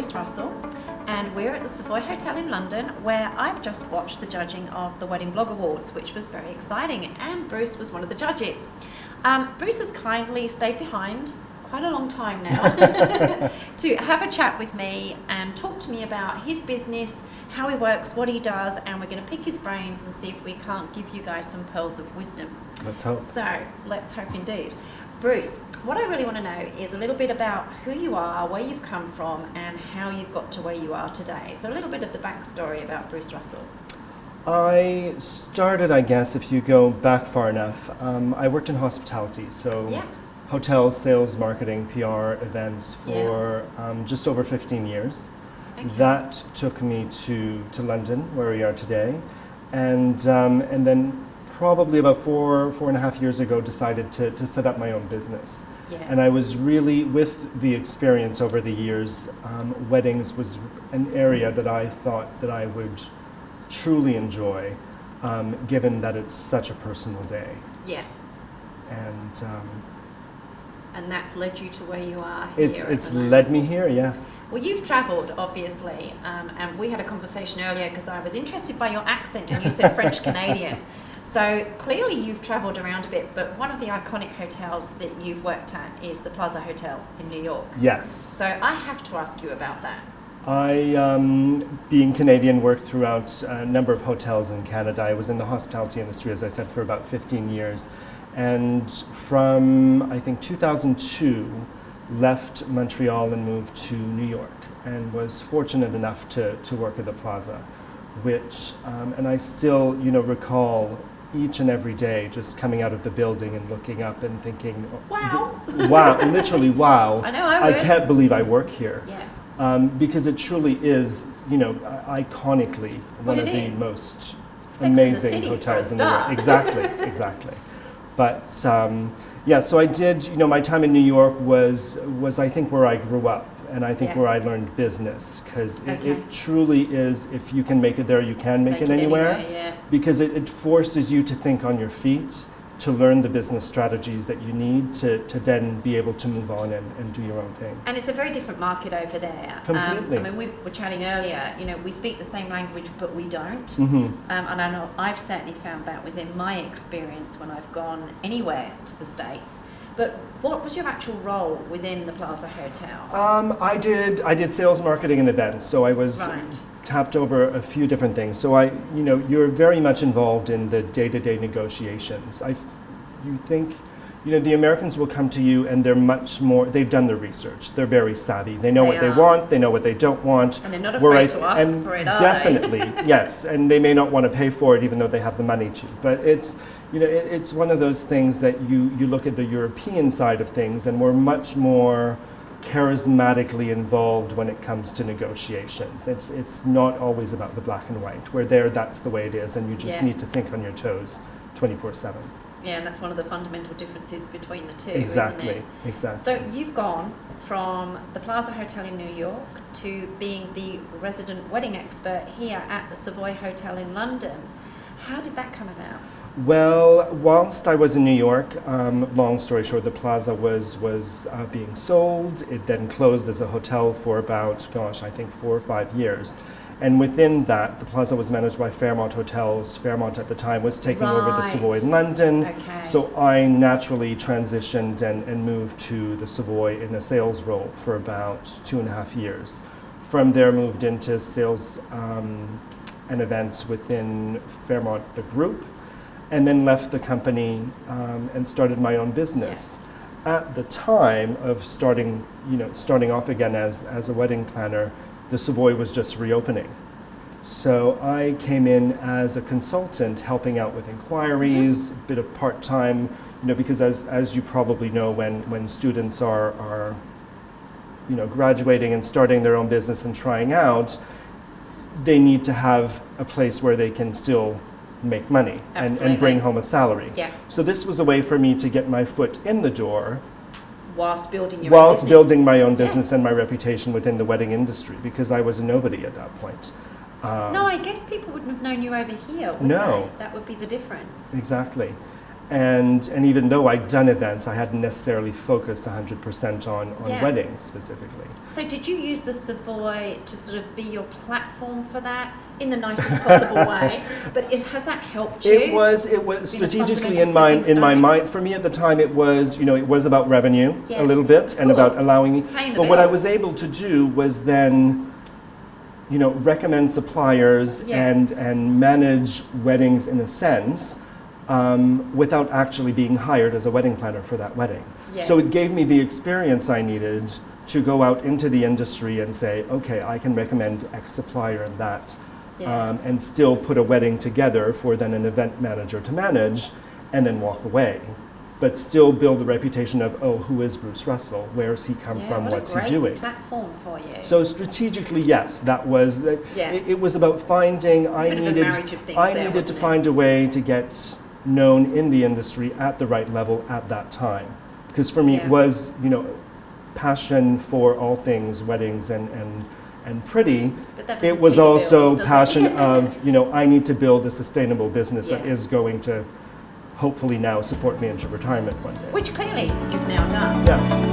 Bruce Russell, and we're at the Savoy Hotel in London, where I've just watched the judging of the Wedding Blog Awards, which was very exciting, and Bruce was one of the judges. Bruce has kindly stayed behind quite a long time now to have a chat with me and talk to me about his business, how he works, what he does, and we're going to pick his brains and see if we can't give you guys some pearls of wisdom. Let's hope. So, let's hope indeed. Bruce, what I really want to know is a little bit about who you are, where you've come from, and how you've got to where you are today. So a little bit of the backstory about Bruce Russell. I started, I guess, if you go back far enough, I worked in hospitality, so hotels, sales, marketing, PR, events for just over 15 years. Okay. That took me to London, where we are today, and then probably about four and a half years ago decided to set up my own business. Yeah. And I was really, with the experience over the years, weddings was an area that I thought that I would truly enjoy, given that it's such a personal day. Yeah. And that's led you to where you are here. It's led me here, yes. Well, you've travelled, obviously, and we had a conversation earlier because I was interested by your accent, and you said French Canadian. So clearly you've travelled around a bit, but one of the iconic hotels that you've worked at is the Plaza Hotel in New York. Yes. So I have to ask you about that. I, being Canadian, worked throughout a number of hotels in Canada. I was in the hospitality industry, as I said, for about 15 years. And from, I think, 2002, left Montreal and moved to New York, and was fortunate enough to work at the Plaza, which, and I still, recall each and every day just coming out of the building and looking up and thinking, wow, wow, literally, wow. I know, I would. I can't believe I work here. Yeah. Because it truly is, iconically one of the most amazing hotels in the world. Exactly, exactly. But so I did, my time in New York was I think where I grew up, and I think where I learned business, because it truly is, if you can make it there, you can make it anywhere. Because it forces you to think on your feet, to learn the business strategies that you need to then be able to move on and do your own thing. And it's a very different market over there. Completely. We were chatting earlier, we speak the same language, but we don't. Mm-hmm. And I know I've certainly found that within my experience when I've gone anywhere to the States. But what was your actual role within the Plaza Hotel? I did sales, marketing, and events. So I was tapped over a few different things. So you're very much involved in the day-to-day negotiations. You think, the Americans will come to you and they're much more, they've done their research. They're very savvy. They know what they want, they know what they don't want. And they're not afraid to ask for it, definitely, yes. And they may not want to pay for it even though they have the money to. But it's, it's one of those things that you look at the European side of things, and we're much more charismatically involved when it comes to negotiations. It's not always about the black and white. We're there, that's the way it is, and you just need to think on your toes 24/7. Yeah, and that's one of the fundamental differences between the two, exactly, isn't it? Exactly. So you've gone from the Plaza Hotel in New York to being the resident wedding expert here at the Savoy Hotel in London. How did that come about? Well, whilst I was in New York, long story short, the Plaza was being sold. It then closed as a hotel for about, I think 4 or 5 years. And within that, the Plaza was managed by Fairmont Hotels. Fairmont at the time was taking over the Savoy in London. Okay. So I naturally transitioned and moved to the Savoy in a sales role for about 2.5 years. From there, moved into sales and events within Fairmont, the group, and then left the company and started my own business. Yeah. At the time of starting off again as a wedding planner, the Savoy was just reopening. So I came in as a consultant, helping out with inquiries, a bit of part-time, because as you probably know, when students are graduating and starting their own business and trying out, they need to have a place where they can still make money and bring home a salary. Yeah. So this was a way for me to get my foot in the door whilst building your own business. Building my own business and my reputation within the wedding industry, because I was a nobody at that point. No, I guess people wouldn't have known you over here, would they? That would be the difference. Exactly. And even though I'd done events, I hadn't necessarily focused 100% on Yeah. weddings specifically. So did you use the Savoy to sort of be your platform for that in the nicest possible way? But has that helped you? It was It's been a strategically fundamental in my stepping mind. For me at the time, it was about revenue Yeah, a little bit and about course. allowing me. Paying the But what I bills. was able to do was then, recommend suppliers Yeah. and manage weddings in a sense, without actually being hired as a wedding planner for that wedding. Yeah. So it gave me the experience I needed to go out into the industry and say, okay, I can recommend X supplier and that, Yeah. and still put a wedding together for then an event manager to manage and then walk away. But still build the reputation of, oh, who is Bruce Russell? Where's he come from? What What's a great he doing? platform for you. So strategically, yes, that was Yeah. it was about finding. It's a bit of a marriage of things I there, needed to wasn't it? find a way to get known in the industry at the right level at that time, because for me Yeah. it was passion for all things weddings and pretty. But that doesn't It was pay the also bills, does it? passion of I need to build a sustainable business that Yeah. is going to hopefully now support me into retirement one day. Which clearly you've now done. Yeah.